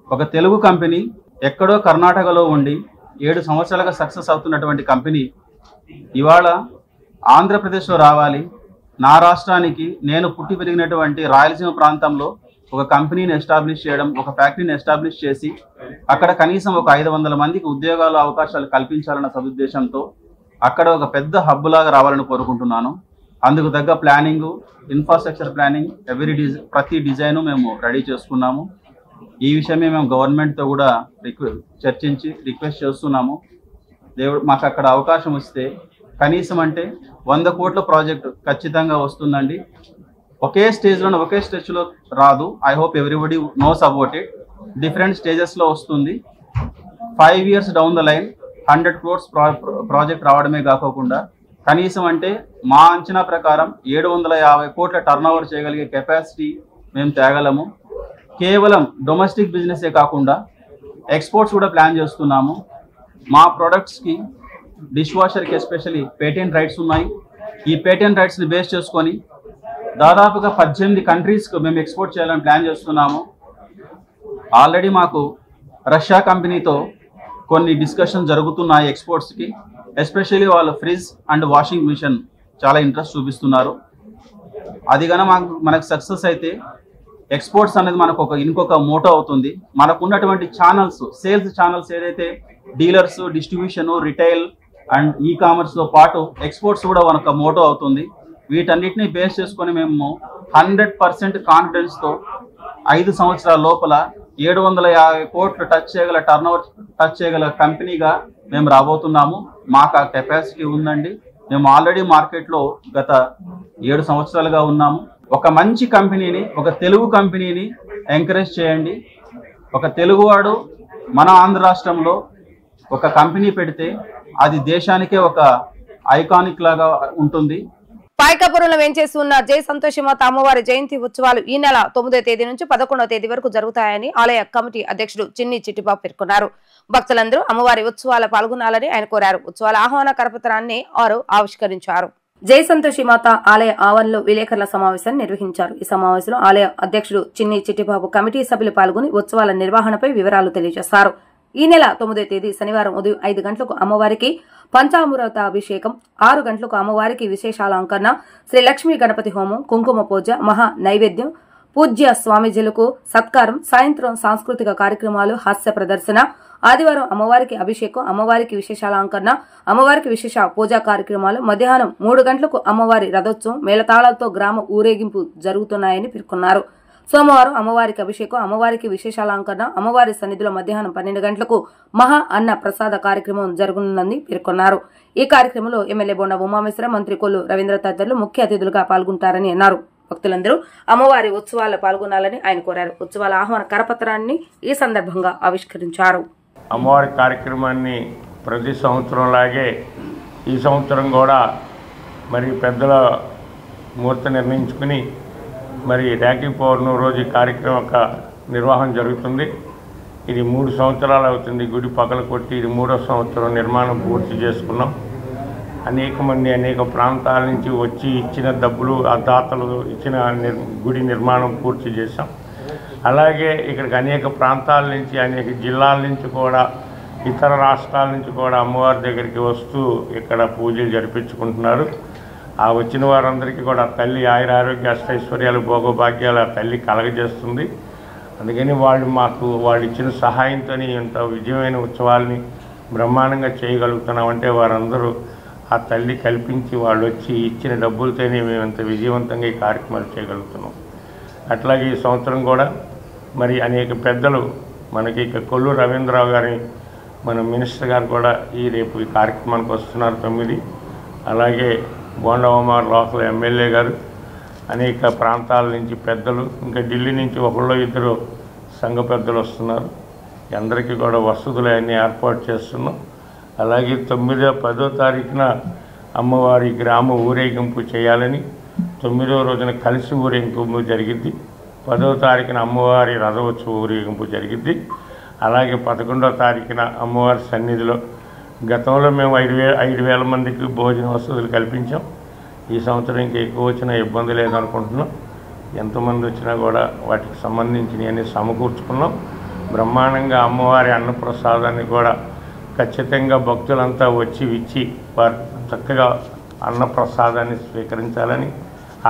ఒక తెలుగు కంపెనీ ఎక్కడో కర్ణాటకలో ఉండి 7 సంవత్సరాలుగా సక్సెస్ అవుతున్నటువంటి కంపెనీ ఇవాళ ఆంధ్రప్రదేశ్లో రావాలి. నా రాష్ట్రానికి నేను పుట్టి పెరిగినటువంటి రాయలసీమ ప్రాంతంలో ఒక కంపెనీని ఎస్టాబ్లిష్ చేయడం, ఒక ఫ్యాక్టరీని ఎస్టాబ్లిష్ చేసి అక్కడ కనీసం ఒక 500 మందికి ఉద్యోగాల అవకాశాలు కల్పించాలన్న సదుద్దేశంతో అక్కడ ఒక పెద్ద హబ్ లాగా రావాలని కోరుకుంటున్నాను. అందుకు తగ్గ ప్లానింగ్, ఇన్ఫ్రాస్ట్రక్చర్ ప్లానింగ్, ప్రతి డిజైను మేము రెడీ చేసుకున్నాము. ఈ విషయమే మేము గవర్నమెంట్తో కూడా చర్చించి రిక్వెస్ట్ చేస్తున్నాము. దేవుడు మాకు అక్కడ అవకాశం ఇస్తే కనీసం అంటే 100 కోట్ల ప్రాజెక్టు ఖచ్చితంగా వస్తుందండి. ఒకే స్టేజ్లో ఒకే స్టేజ్లో రాదు. I hope everybody knows about it. Different స్టేజెస్లో వస్తుంది. 5 years down the line 100 crores project రావడమే కాకుండా కనీసం అంటే మా అంచనా ప్రకారం 750 కోట్ల టర్నోవర్ చేయగలిగే కెపాసిటీ మేము తేగలము. కేవలం డొమెస్టిక్ బిజినెసే కాకుండా ఎక్స్పోర్ట్స్ కూడా ప్లాన్ చేస్తున్నాము. మా ప్రొడక్ట్స్కి డిష్ వాషర్కి ఎస్పెషల్లీ పేటెంట్ రైట్స్ ఉన్నాయి. ఈ పేటెంట్ రైట్స్ని బేస్ చేసుకొని దాదాపుగా 18 కంట్రీస్కు మేము ఎక్స్పోర్ట్ చేయాలని ప్లాన్ చేస్తున్నాము. ఆల్రెడీ మాకు రష్యా కంపెనీతో కొన్ని డిస్కషన్ జరుగుతున్నాయి ఎక్స్పోర్ట్స్కి. ఎస్పెషల్లీ వాళ్ళు ఫ్రిడ్జ్ అండ్ వాషింగ్ మిషన్ చాలా ఇంట్రెస్ట్ చూపిస్తున్నారు. అది కనుక మనకు సక్సెస్ అయితే ఎక్స్పోర్ట్స్ అనేది మనకు ఇంకొక మోటో అవుతుంది. మనకు ఉన్నటువంటి ఛానల్స్, సేల్స్ ఛానల్స్ ఏదైతే డీలర్స్, డిస్ట్రిబ్యూషన్, రిటైల్ అండ్ ఈ కామర్స్తో పాటు ఎక్స్పోర్ట్స్ కూడా మనకు మోటో అవుతుంది. వీటన్నిటిని బేస్ చేసుకొని మేము 100% కాన్ఫిడెన్స్తో 5 సంవత్సరాల లోపల 750 కోట్లు టచ్ చేయగల కంపెనీగా మేము రాబోతున్నాము. మాకు ఆ కెపాసిటీ ఉందండి. మేము ఆల్రెడీ మార్కెట్లో గత 7 సంవత్సరాలుగా ఉన్నాము. ఒక మంచి కంపెనీని, ఒక తెలుగు కంపెనీని ఎంకరేజ్ చేయండి. ఒక తెలుగువాడు మన ఆంధ్ర రాష్ట్రంలో ఒక కంపెనీ పెడితే అది దేశానికే ఒక ఐకానిక్ లాగా ఉంటుంది. పాయకాపురంలో వేంచేసి ఉన్న జై సంతోషమాత అమ్మవారి జయంతి ఉత్సవాలు ఈ నెల 9వ తేదీ నుంచి 11వ తేదీ వరకు జరుగుతాయని ఆలయ కమిటీ అధ్యక్షుడు చిన్ని చిట్టిబాబు పేర్కొన్నారు. భక్తులందరూ అమ్మవారి ఉత్సవాల పాల్గొనాలని ఆయన కోరారు. ఉత్సవాల ఆహ్వాన కరపత్రాన్ని వారు ఆవిష్కరించారు. జై సంతోషి మాత ఆలయ ఆవరణలో విలేకరుల సమావేశం నిర్వహించారు. ఈ సమావేశంలో ఆలయ అధ్యక్షుడు చిన్ని చిట్టిబాబు కమిటీ సభ్యులు పాల్గొని ఉత్సవాల నిర్వహణపై వివరాలు తెలియజేశారు. ఈ నెల 9వ తేదీ శనివారం ఉదయం 5 గంటలకు అమ్మవారికి పంచామృత అభిషేకం, 6 గంటలకు అమ్మవారికి విశేషాలంకరణ, శ్రీ లక్ష్మీ గణపతి హోమం, కుంకుమ పూజ, మహా నైవేద్యం, పూజ్య స్వామీజీలకు సత్కారం, సాయంత్రం సాంస్కృతిక కార్యక్రమాలు, హాస్య ప్రదర్శన, ఆదివారం అమ్మవారికి అభిషేకం, అమ్మవారికి విశేషాలంకరణ, అమ్మవారికి విశేష పూజా కార్యక్రమాలు, మధ్యాహ్నం 3 గంటలకు అమ్మవారి రథోత్సవం, మేళతాళాలతో గ్రామ ఊరేగింపు జరుగుతున్నాయని పేర్కొన్నారు. సోమవారం అమ్మవారికి అభిషేకం, అమ్మవారికి విశేషాలంకరణ, అమ్మవారి సన్నిధిలో మధ్యాహ్నం 12 గంటలకు మహా అన్న ప్రసాద కార్యక్రమం జరగనుందని పేర్కొన్నారు. ఈ కార్యక్రమంలో ఎమ్మెల్యే బొండా ఉమామేశ్వర, మంత్రి కొల్లు రవీంద్ర తదితరులు ముఖ్య అతిథులుగా పాల్గొంటారని అన్నారు. భక్తులందరూ అమ్మవారి ఉత్సవాల్లో పాల్గొనాలని ఆయన కోరారు. ఉత్సవాల ఆహ్వాన కరపత్రాన్ని ఈ సందర్భంగా ఆవిష్కరించారు. అమ్మవారి కార్యక్రమాన్ని ప్రతి సంవత్సరంలాగే ఈ సంవత్సరం కూడా మరి పెద్దల ముహూర్తం నిర్ణయించుకుని మరి రాఖీ పౌర్ణమి రోజు కార్యక్రమం యొక్క నిర్వహణ జరుగుతుంది. ఇది 3 సంవత్సరాలు అవుతుంది. గుడి పగల కొట్టి ఇది 3వ సంవత్సరం నిర్మాణం పూర్తి చేసుకున్నాం. అనేక మంది అనేక ప్రాంతాల నుంచి వచ్చి ఇచ్చిన డబ్బులు ఆ దాతలు ఇచ్చిన గుడి నిర్మాణం పూర్తి చేశాం. అలాగే ఇక్కడికి అనేక ప్రాంతాల నుంచి అనేక జిల్లాల నుంచి కూడా ఇతర రాష్ట్రాల నుంచి కూడా అమ్మవారి దగ్గరికి వస్తూ ఇక్కడ పూజలు జరిపించుకుంటున్నారు. ఆ వచ్చిన వారందరికీ కూడా తల్లి ఆయురారోగ్య అష్టైశ్వర్యాలు భోగభాగ్యాలు ఆ తల్లి కలగజేస్తుంది. అందుకని వాళ్ళు ఇచ్చిన సహాయంతో ఇంత విజయమైన ఉత్సవాల్ని బ్రహ్మాండంగా చేయగలుగుతున్నామంటే వారందరూ ఆ తల్లి కల్పించి వాళ్ళు వచ్చి ఇచ్చిన డబ్బులతోనే మేము ఇంత విజయవంతంగా ఈ కార్యక్రమాలు చేయగలుగుతున్నాం. అట్లాగే ఈ సంవత్సరం కూడా మరి అనేక పెద్దలు మనకి ఇక కొల్లు రవీంద్రరావు గారి మన మినిస్టర్ గారు కూడా రేపు ఈ కార్యక్రమానికి వస్తున్నారు 9. అలాగే బోండా ఉమార్ లోకల్ ఎమ్మెల్యే గారు, అనేక ప్రాంతాల నుంచి పెద్దలు, ఇంకా ఢిల్లీ నుంచి 1-2 సంఘ పెద్దలు వస్తున్నారు. అందరికీ కూడా వసతులు అన్నీ ఏర్పాటు చేస్తున్నాం. అలాగే 9, 10వ తారీఖున అమ్మవారి గ్రామ ఊరేగింపు చేయాలని, 9వ రోజున కలిసి ఊరేగింపు జరిగిద్ది. 10వ తారీఖున అమ్మవారి రథోత్సవ ఊరేగింపు జరిగిద్ది. అలాగే 11వ తారీఖున అమ్మవారి సన్నిధిలో గతంలో మేము 5,000 మందికి భోజన వసతులు కల్పించాం. ఈ సంవత్సరం ఇంకా ఎక్కువ వచ్చినా ఇబ్బంది లేదనుకుంటున్నాం. ఎంతమంది వచ్చినా కూడా వాటికి సంబంధించినవన్నీ సమకూర్చుకున్నాం. బ్రహ్మాండంగా అమ్మవారి అన్నప్రసాదాన్ని కూడా ఖచ్చితంగా భక్తులంతా వచ్చి ఇచ్చి వారు చక్కగా అన్నప్రసాదాన్ని స్వీకరించాలని,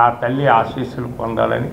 ఆ తల్లి ఆశీస్సులు పొందాలని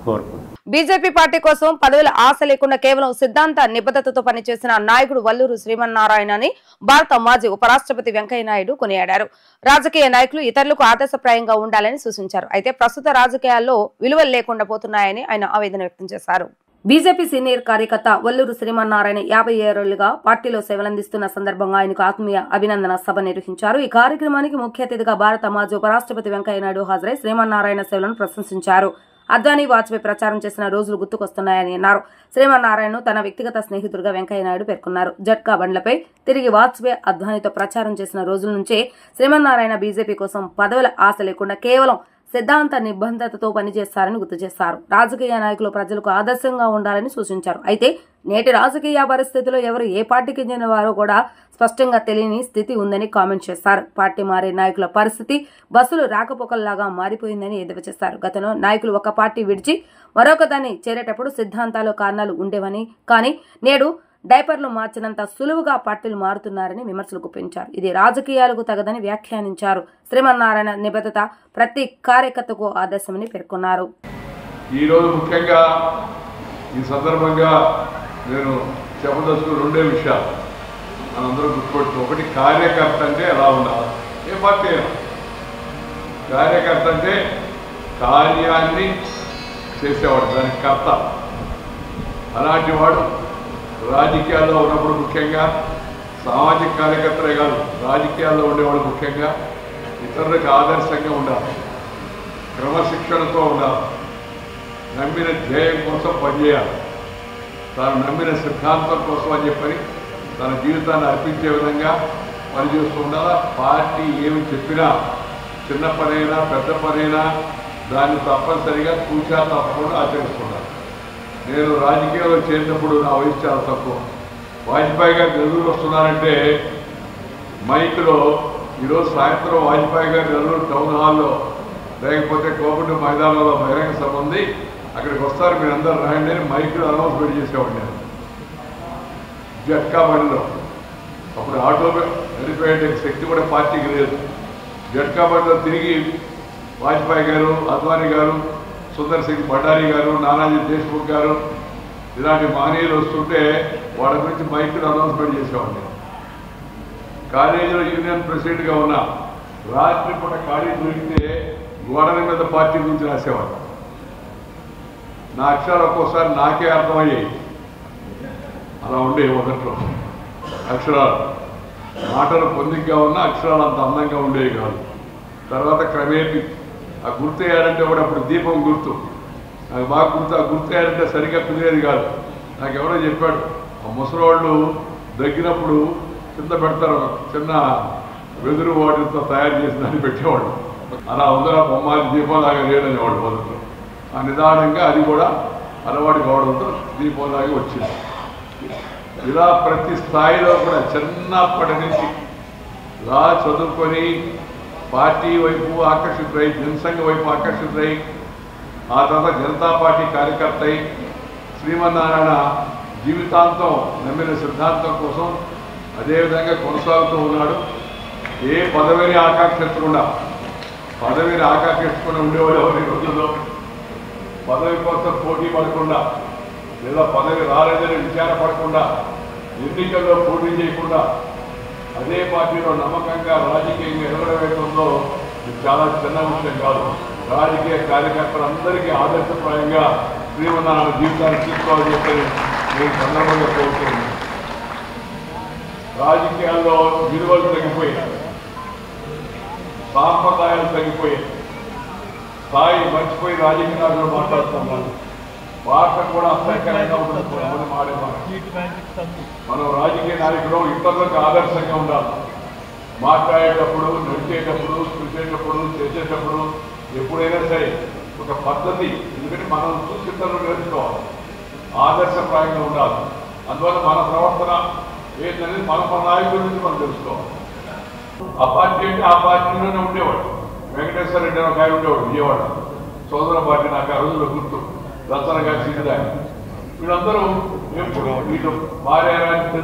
కోరుకుంటున్నాను. బీజేపీ పార్టీ కోసం పదవుల ఆశ లేకుండా కేవలం సిద్ధాంత నిబద్ధతతో పనిచేసిన నాయకుడు వల్లూరు శ్రీమన్నారాయణని భారత మాజీ ఉపరాష్ట్రపతి వెంకయ్య నాయుడు కొనియాడారు. రాజకీయ నాయకులు ఇతరులకు ఆదర్శప్రాయంగా ఉండాలని సూచించారు. అయితే ప్రస్తుత రాజకీయాల్లో విలువలు లేకుండా పోతున్నాయని ఆయన ఆవేదన వ్యక్తం చేశారు. బీజేపీ సీనియర్ కార్యకర్త వల్లూరు శ్రీమన్నారాయణ 57 ఏళ్లుగా పార్టీలో సేవలందిస్తున్న సందర్భంగా ఆయనకు ఆత్మీయ అభినందన సభ నిర్వహించారు. ఈ కార్యక్రమానికి ముఖ్య అతిథిగా భారత మాజీ ఉపరాష్ట్రపతి వెంకయ్య నాయుడు హాజరై శ్రీమన్నారాయణ సేవలను ప్రశంసించారు. అద్వానీ వాజ్పేయి ప్రచారం చేసిన రోజులు గుర్తుకొస్తున్నాయని అన్నారు. శ్రీమన్నారాయణను తన వ్యక్తిగత స్నేహితుడిగా వెంకయ్య నాయుడు పేర్కొన్నారు. జట్కా బండ్లపై తిరిగి వాజ్పేయి అద్వానీతో ప్రచారం చేసిన రోజుల నుంచే శ్రీమన్నారాయణ బీజేపీ కోసం పదవుల ఆశ లేకుండా కేవలం సిద్ధాంత నిబంధతతో పనిచేస్తారని గుర్తు చేశారు. రాజకీయ నాయకులు ప్రజలకు ఆదర్శంగా ఉండాలని సూచించారు. అయితే నేటి రాజకీయ పరిస్థితుల్లో ఎవరు ఏ పార్టీకి చెందిన వారో కూడా స్పష్టంగా తెలియని స్థితి ఉందని కామెంట్ చేశారు. పార్టీ మారే నాయకుల పరిస్థితి బస్సులు రాకపోకల్లాగా మారిపోయిందని ఎద్దేవా చేశారు. గతంలో నాయకులు ఒక పార్టీ విడిచి మరొక దాన్ని చేరేటప్పుడు సిద్ధాంతాలు కారణాలు ఉండేవని, కానీ నేడు డైపర్లు మార్చినంత సులువుగా పార్టీలు మారుతున్నారని విమర్శలు గుప్పించారు. ఇది రాజకీయాలకు తగదని వ్యాఖ్యానించారు. శ్రీమన్నారాయణ నిబద్ధత ప్రతి కార్యకర్తకు ఆదర్శమని పేర్కొన్నారు. ఈరోజు ముఖ్యంగా ఈ సందర్భంగా నేను చెప్పదలుచుకున్న 2 విషయాలు మనందరూ గుర్తుపెట్టుకో. ఒకటి, కార్యకర్త అంటే ఎలా ఉండాలి? ఏ పార్టీ అయినా కార్యకర్త అంటే కార్యాన్ని చేసేవాడు, దానికి కర్త. అలాంటి వాడు రాజకీయాల్లో ఉన్నప్పుడు ముఖ్యంగా సామాజిక కార్యకర్తలే కాదు, రాజకీయాల్లో ఉండేవాడు ముఖ్యంగా ఇతరులకు ఆదర్శంగా ఉండాలి, క్రమశిక్షణతో ఉండాలి, నమ్మిన ధ్యేయం కోసం పనిచేయాలి, తాను నమ్మిన సిద్ధాంతం కోసం అని చెప్పని తన జీవితాన్ని అర్పించే విధంగా పనిచేస్తూ ఉండాలి. పార్టీ ఏమి చెప్పినా, చిన్న పనైనా పెద్ద పనైనా దాన్ని తప్పనిసరిగా కూర్చా తప్పకుండా ఆచరిస్తున్నారు. నేను రాజకీయాల్లో చేరినప్పుడు నా వయసు చాలా తక్కువ. వాజ్పేయి గారు నెల్లూరు వస్తున్నారంటే మైకులో ఈరోజు సాయంత్రం వాజ్పేయి గారు నెల్లూరు టౌన్ హాల్లో లేకపోతే కోపటి మైదానంలో బహిరంగ సభ ఉంది, అక్కడికి వస్తారు మీరు అందరూ రాయండి అని మైకులు అనౌన్స్మెంట్ చేసేవాడిని నేను జట్కా బండిలో. అప్పుడు ఆటో నడిపే శక్తి కూడా పార్టీకి లేదు. జట్కా బండిలో తిరిగి వాజ్పేయి గారు, అద్వానీ గారు, సుందర్ సింగ్ భండారీ గారు, నానాజీ దేశ్ముఖ్ గారు ఇలాంటి మహనీయులు వస్తుంటే వాళ్ళ గురించి మైకులు అనౌన్స్మెంట్ చేసేవాడిని. కాలేజీలో యూనియన్ ప్రెసిడెంట్గా ఉన్నా రాత్రి పూట ఖాళీ దొరికితే గోడల మీద పార్టీ గురించి రాసేవాడు. నా అక్షరాలు ఒక్కోసారి నాకే అర్థమయ్యాయి. అలా ఉండే మొదట్లో అక్షరాలు, మాటలు పొందిగ్గా ఉన్న అక్షరాలు అంత అందంగా ఉండేవి కాదు. తర్వాత క్రమేపీ ఆ గుర్తు వేయాలంటే కూడా అప్పుడు దీపం గుర్తు నాకు బాగా గుర్తు. ఆ గుర్తు వేయాలంటే సరిగ్గా కుదిరేది కాదు. నాకు ఎవరో చెప్పాడు, ఆ ముసలివాళ్ళు దగ్గినప్పుడు కింద పెడతారు, చిన్న వెదురు వాటితో తయారు చేసి దాన్ని పెట్టేవాళ్ళు. అలా ఉందర బొమ్మాది దీపంలాగా లేదనేవాడు మొదట్లో. ఆ నిదానంగా అది కూడా అలవాటు కావడంతో దీపంలాగా వచ్చింది. ఇలా ప్రతి స్థాయిలో కూడా చిన్నప్పటి నుంచి ఇలా చదువుకొని పార్టీ వైపు ఆకర్షితులై, జనసంఘ వైపు ఆకర్షితులై, ఆ తర్వాత జనతా పార్టీ కార్యకర్త అయి శ్రీమన్నారాయణ జీవితాంతం నమ్మిన సిద్ధాంతం కోసం అదేవిధంగా కొనసాగుతూ ఉన్నాడు. ఏ పదవిని ఆకాంక్షించకుండా ఉండేవాడు ఎవరి రోజుల్లో. పదవి కోసం పోటీ పడకుండా లేదా పదవి రాలేదని విచారపడకుండా ఎన్నికల్లో పోటీ చేయకుండా అదే పార్టీలో నమ్మకంగా రాజకీయంగా ఎదురవేయడంలో ఇది చాలా చిన్న విషయం కాదు. రాజకీయ కార్యకర్తలందరికీ ఆదర్శప్రాయంగా శ్రీమన్నారాయణ జీవితాన్ని తీసుకోవాలని చెప్పి నేను సందర్భంగా కోరుతున్నాను. రాజకీయాల్లో విలువలు తగ్గిపోయాయి, సాంప్రదాయాలు తగ్గిపోయాయి, స్థాయి మర్చిపోయి రాజకీయ నాయకులు మాట్లాడుతున్నాను. భాష కూడా అసహ్యకరంగా ఉంటుంది. మనం రాజకీయ నాయకులు ఇతరులకు ఆదర్శంగా ఉండాలి. మాట్లాడేటప్పుడు, నడిచేటప్పుడు, చూసేటప్పుడు, చేసేటప్పుడు ఎప్పుడైనా సరే ఒక పద్ధతి, ఎందుకంటే మనం చూసి ఇతరులు నేర్చుకోవాలి, ఆదర్శప్రాయంగా ఉండాలి. అందువల్ల మన ప్రవర్తన ఏంటనేది మన నాయకుల నుంచి మనం తెలుసుకోవాలి. ఆ పార్టీ అంటే ఆ పార్టీలోనే ఉండేవాడు. వెంకటేశ్వర రెడ్డి ఒక ఆయన ఉండేవాడు విజయవాడ, సోదర పార్టీ. నాకు ఆ రోజుల్లో గుర్తు, దర్శన గారి సీనిదాయి. వీళ్ళందరూ ఎప్పుడు వీళ్ళు మారేయాలని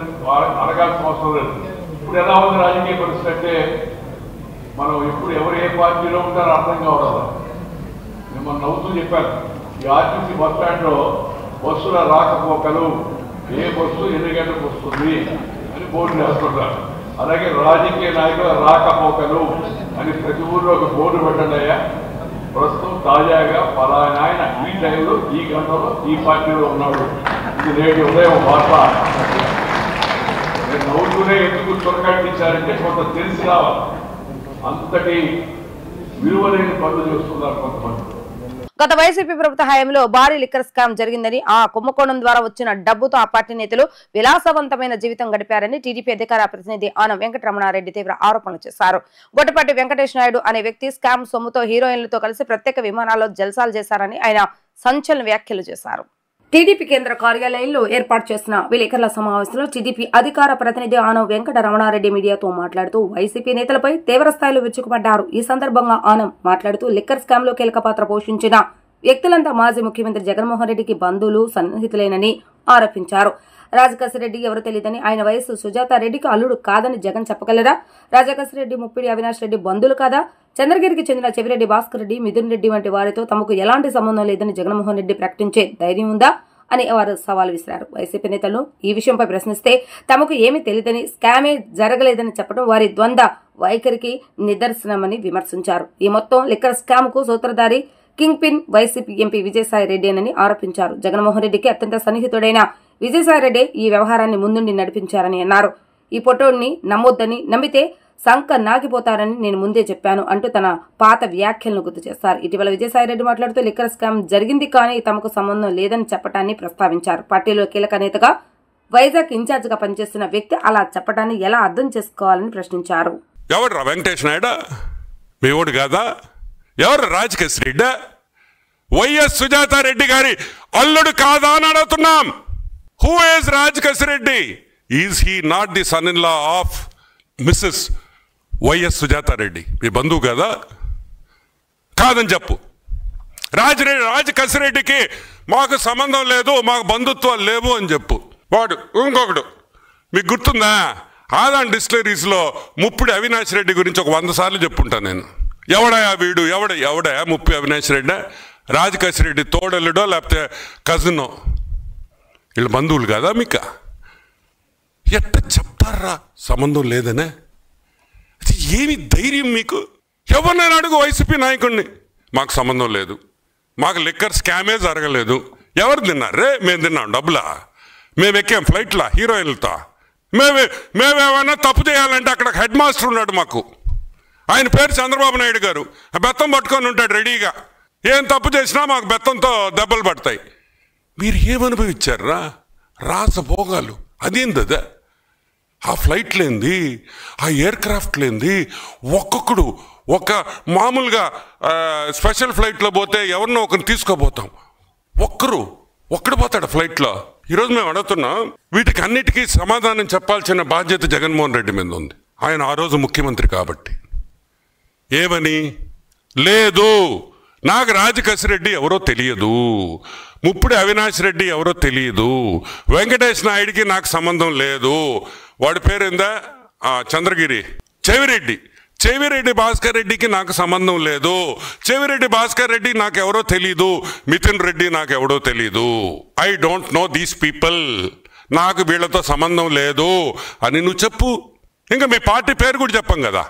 అడగాల్సిన అవసరం లేదు. ఇప్పుడు ఎలా ఉంది రాజకీయ పరిస్థితి అంటే మనం ఎప్పుడు ఎవరు ఏ పార్టీలో ఉంటారో అర్థం కావడం. నేను మనం నవ్వుతూ చెప్పాను, ఈ ఆర్టీసీ బస్ స్టాండ్లో బస్సుల రాకపోకలు, ఏ బస్సు ఎన్ని గంటలకు వస్తుంది అని బోర్డు వేస్తుంటారు. అలాగే రాజకీయ నాయకుల రాకపోకలు అని ప్రతి ఊరిలో ఒక బోర్డు పెట్టండి అయ్యా. ప్రస్తుతం తాజాగా పలానా ఆయన ఈ టైంలో ఈ గంటలో ఈ పార్టీలో ఉన్నాడు, ఇది నేటి ఉదయం వార్త. నేను నవ్వుతూనే ఎందుకు చొరకాటించారంటే కొంత తెలిసి రావాలి. అంతటి విలువలేని పనులు చేస్తున్నారు కొంతమంది. గత వైసీపీ ప్రభుత్వ హయాంలో భారీ లిక్కర్ స్కామ్ జరిగిందని, ఆ కుంభకోణం ద్వారా వచ్చిన డబ్బుతో ఆ పార్టీ నేతలు విలాసవంతమైన జీవితం గడిపారని టీడీపీ అధికార ప్రతినిధి ఆనం వెంకటరమణారెడ్డి తీవ్ర ఆరోపణలు చేశారు. గొట్టపాటి వెంకటేష్ నాయుడు అనే వ్యక్తి స్కామ్ సొమ్ముతో హీరోయిన్లతో కలిసి ప్రత్యేక విమానాల్లో జల్సాలు చేశారని ఆయన సంచలన వ్యాఖ్యలు చేశారు. టీడీపీ కేంద్ర కార్యాలయంలో ఏర్పాటు చేసిన విలేకరుల సమావేశంలో టీడీపీ అధికార ప్రతినిధి ఆనం వెంకటరమణారెడ్డి మీడియాతో మాట్లాడుతూ వైసీపీ నేతలపై తీవ్రస్థాయిలో విరుచుకుపడ్డారు. ఈ సందర్భంగా ఆనం మాట్లాడుతూ లిక్కర్ స్కామ్ లో కీలక పాత్ర పోషించిన వ్యక్తులంతా మాజీ ముఖ్యమంత్రి జగన్మోహన్ రెడ్డికి బంధువులు, సన్నిహితులేనని ఆరోపించారు. రాజకేశరెడ్డి ఎవరు తెలియదని, ఆయన వయసు సుజాత రెడ్డికి అల్లుడు కాదని జగన్ చెప్పగలరా? రాజకేశరెడ్డి, ముప్పిడి అవినాష్ రెడ్డి బంధువులు కాదా? చంద్రగిరికి చెందిన చెవిరెడ్డి భాస్కర్ రెడ్డి, మిథున్ రెడ్డి వంటి వారితో తమకు ఎలాంటి సంబంధం లేదని జగన్మోహన్ రెడ్డి ప్రకటించే ధైర్యం ఉందా అని వారు సవాల్ విసిరారు. వైసీపీ నేతలను ఈ విషయంపై ప్రశ్నిస్తే తమకు ఏమీ తెలియదని, స్కామే జరగలేదని చెప్పడం వారి ద్వంద్వ వైఖరికి నిదర్శనమని విమర్శించారు. ఈ మొత్తం లిక్కర్ స్కామ్ కు సూత్రధారి kingpin YCP MP Vijayasai రెడ్డేనని ఆరోపించారు. జగన్మోహన్ రెడ్డికి అత్యంత సన్నిహితుడైన విజయసాయి రెడ్డి ఈ వ్యవహారాన్ని ముందుండి నడిపించారని అన్నారు. ఈ ఫోటోని నమ్మొద్దని, నమ్మితే సంక నాగిపోతారని నేను ముందే చెప్పాను అంటూ తన పాత వ్యాఖ్యలను గుర్తు చేస్తారు. ఇటీవల విజయసాయి రెడ్డి మాట్లాడుతూ లిక్కర్ స్కామ్ జరిగింది కానీ తమకు సంబంధం లేదని చెప్పడాన్ని ప్రస్తావించారు. పార్టీలో కీలక నేతగా వైజాగ్ ఇన్ఛార్జ్ గా పనిచేస్తున్న వ్యక్తి అలా చెప్పడాన్ని ఎలా అర్థం చేసుకోవాలని ప్రశ్నించారు. ఎవరు వెంకటేష్ నాయుడు మీ ఓడు కాదా? ఎవరు రాజకేశ్ రెడ్డి? వైఎస్ సుజాత రెడ్డి గారి అల్లుడు కాదా అని అడుగుతున్నాం. Who is Rajakesh Reddy? Is he not the son in law of missus YS Sujatha Reddy మీ బంధువు కదా? కాదని చెప్పు. రాజకసిరెడ్డికి మాకు సంబంధం లేదు, మాకు బంధుత్వాలు లేవు అని చెప్పు. వాడు ఇంకొకడు మీకు గుర్తుందా? ఆదాన్ డిస్టిలరీస్లో ముప్పిడి అవినాష్ రెడ్డి గురించి ఒక 100 సార్లు చెప్పుంటాను నేను. ఎవడయా వీడు, ఎవడయా ముప్పి అవినాష్ రెడ్డి? రాజకసిరెడ్డి తోడల్లుడో లేకపోతే కజినో? వీళ్ళు బంధువులు కదా మీకు? ఎట్ట చెప్తారా సంబంధం లేదనే? అది ఏమి ధైర్యం మీకు? ఎవరినైనా అడుగు వైసీపీ నాయకుడిని, మాకు సంబంధం లేదు, మాకు లిక్కర్ స్కామే జరగలేదు. ఎవరు తిన్నారే? మేము తిన్నాం డబ్బులా, మేము ఎక్కాం ఫ్లైట్లా హీరోయిన్లతో. మేమేమైనా తప్పు చేయాలంటే అక్కడ హెడ్ మాస్టర్ ఉన్నాడు మాకు, ఆయన పేరు చంద్రబాబు నాయుడు గారు. ఆ బెత్తం పట్టుకొని ఉంటాడు రెడీగా, ఏం తప్పు చేసినా మాకు బెత్తంతో దెబ్బలు పడతాయి. మీరు ఏమనుభవించారా? రాసభోగాలు. అదేందా? ఆ ఫ్లైట్లేంది, ఆ ఎయిర్ క్రాఫ్ట్లేంది, ఒక్కొక్కడు ఒక మామూలుగా స్పెషల్ ఫ్లైట్లో పోతే ఎవరినో ఒకరిని తీసుకోపోతాం, ఒక్కడు పోతాడు ఫ్లైట్లో. ఈరోజు మేము అడుగుతున్నాం, వీటికి అన్నిటికీ సమాధానం చెప్పాల్సిన బాధ్యత జగన్మోహన్ రెడ్డి మీద ఉంది. ఆయన ఆ రోజు ముఖ్యమంత్రి కాబట్టి. ఏమని? లేదు, నాకు రాజకసిరెడ్డి ఎవరో తెలియదు, ముప్పిడి అవినాష్ రెడ్డి ఎవరో తెలియదు, వెంకటేష్ నాయుడికి నాకు సంబంధం లేదు. వాడి పేరేందా? చంద్రగిరి చెవిరెడ్డి భాస్కర్ రెడ్డికి నాకు సంబంధం లేదు, చెవిరెడ్డి భాస్కర్ రెడ్డి నాకెవరో తెలీదు, మిథున్ రెడ్డి నాకెవడో తెలీదు. I don't know these people, నాకు వీళ్ళతో సంబంధం లేదు అని నువ్వు చెప్పు. ఇంకా మీ పార్టీ పేరు కూడా చెప్పం కదా,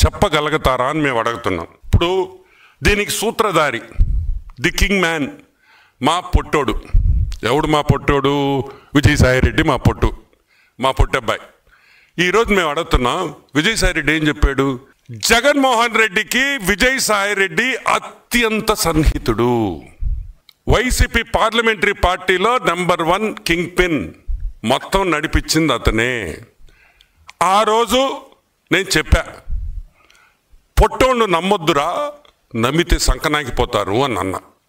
చెప్పగలుగుతారా అని మేము అడుగుతున్నాం. ఇప్పుడు దీనికి సూత్రధారి, ది కింగ్ మ్యాన్, మా పొట్టోడు. ఎవడు మా పొట్టోడు? విజయసాయిరెడ్డి మా పొట్టబ్బాయి. ఈరోజు మేము అడుగుతున్నాం, విజయసాయిరెడ్డి ఏం చెప్పాడు? జగన్మోహన్ రెడ్డికి విజయసాయిరెడ్డి అత్యంత సన్నిహితుడు, వైసీపీ పార్లమెంటరీ పార్టీలో నెంబర్ 1 కింగ్ పిన్, మొత్తం నడిపించింది అతనే. ఆ రోజు నేను చెప్పా, పొట్టోళ్ళు నమ్మొద్దురా, నమ్మితే సంకనాకిపోతారు అని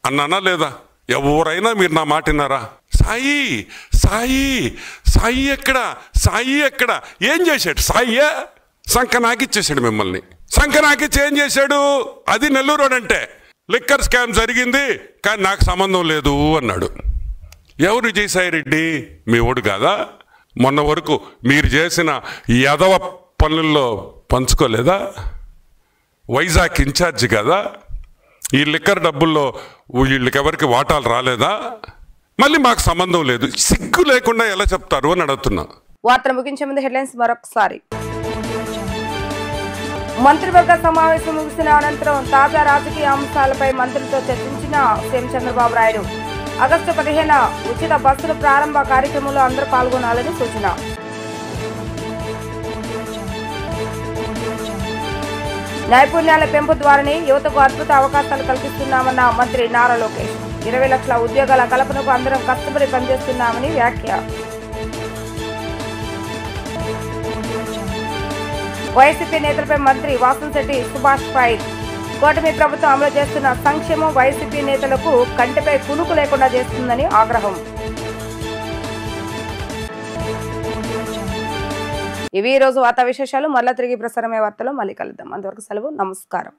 అన్నానా లేదా? ఎవరైనా మీరు నా మాట విన్నారా? సాయి ఎక్కడ ఏం చేశాడు? సాయి సంకనాకిచ్చేసాడు మిమ్మల్ని. సంకనాకిచ్చి ఏం చేశాడు? అది నెల్లూరు అంటే లిక్కర్ స్కామ్ జరిగింది కానీ నాకు సంబంధం లేదు అన్నాడు. ఎవరు విజయసాయిరెడ్డి? మీ ఓడు కాదా? మొన్న వరకు మీరు చేసిన యదవ పనుల్లో పంచుకోలేదా? వైజాగ్ ఇన్ఛార్జి కదా? ఈ లిక్కర్ డబ్బుల్లో వీళ్ళకెవరికి వాటాలు రాలేదా? మళ్ళీ మాకు సంబంధం లేదు, సిగ్గు లేకుండా ఎలా చెప్తారు అని అడుగుతున్నా. వార్తలు ముగించే ముందు హెడ్లైన్స్ మరొకసారి. మంత్రివర్గ సమావేశం ముగిసిన అనంతరం తాజా రాజకీయ అంశాలపై మంత్రులతో చర్చించిన సీఎం చంద్రబాబు నాయుడు. ఆగస్టు 15 ఉచిత బస్సుల ప్రారంభ కార్యక్రమంలో అందరూ పాల్గొనాలని సూచన. నైపుణ్యాల పెంపు ద్వారానే యువతకు అద్భుత అవకాశాలు కల్పిస్తున్నామన్న మంత్రి నారా లోకేష్. 20 లక్షల ఉద్యోగాల కల్పనకు అందరం కష్టపడి పనిచేస్తున్నామని వ్యాఖ్య. వైసీపీ నేతలపై మంత్రి వాసంశెట్టి సుభాష్ ఫైర్. కూటమి ప్రభుత్వం అమలు చేస్తున్న సంక్షేమం వైసీపీ నేతలకు కంటిపై కునుకు లేకుండా చేస్తుందని ఆగ్రహం. ఇవి ఈ రోజు వార్తా విశేషాలు. మరలా తిరిగి ప్రసారమే వార్తలో మళ్ళీ కలుద్దాం. అంతవరకు సెలవు, నమస్కారం.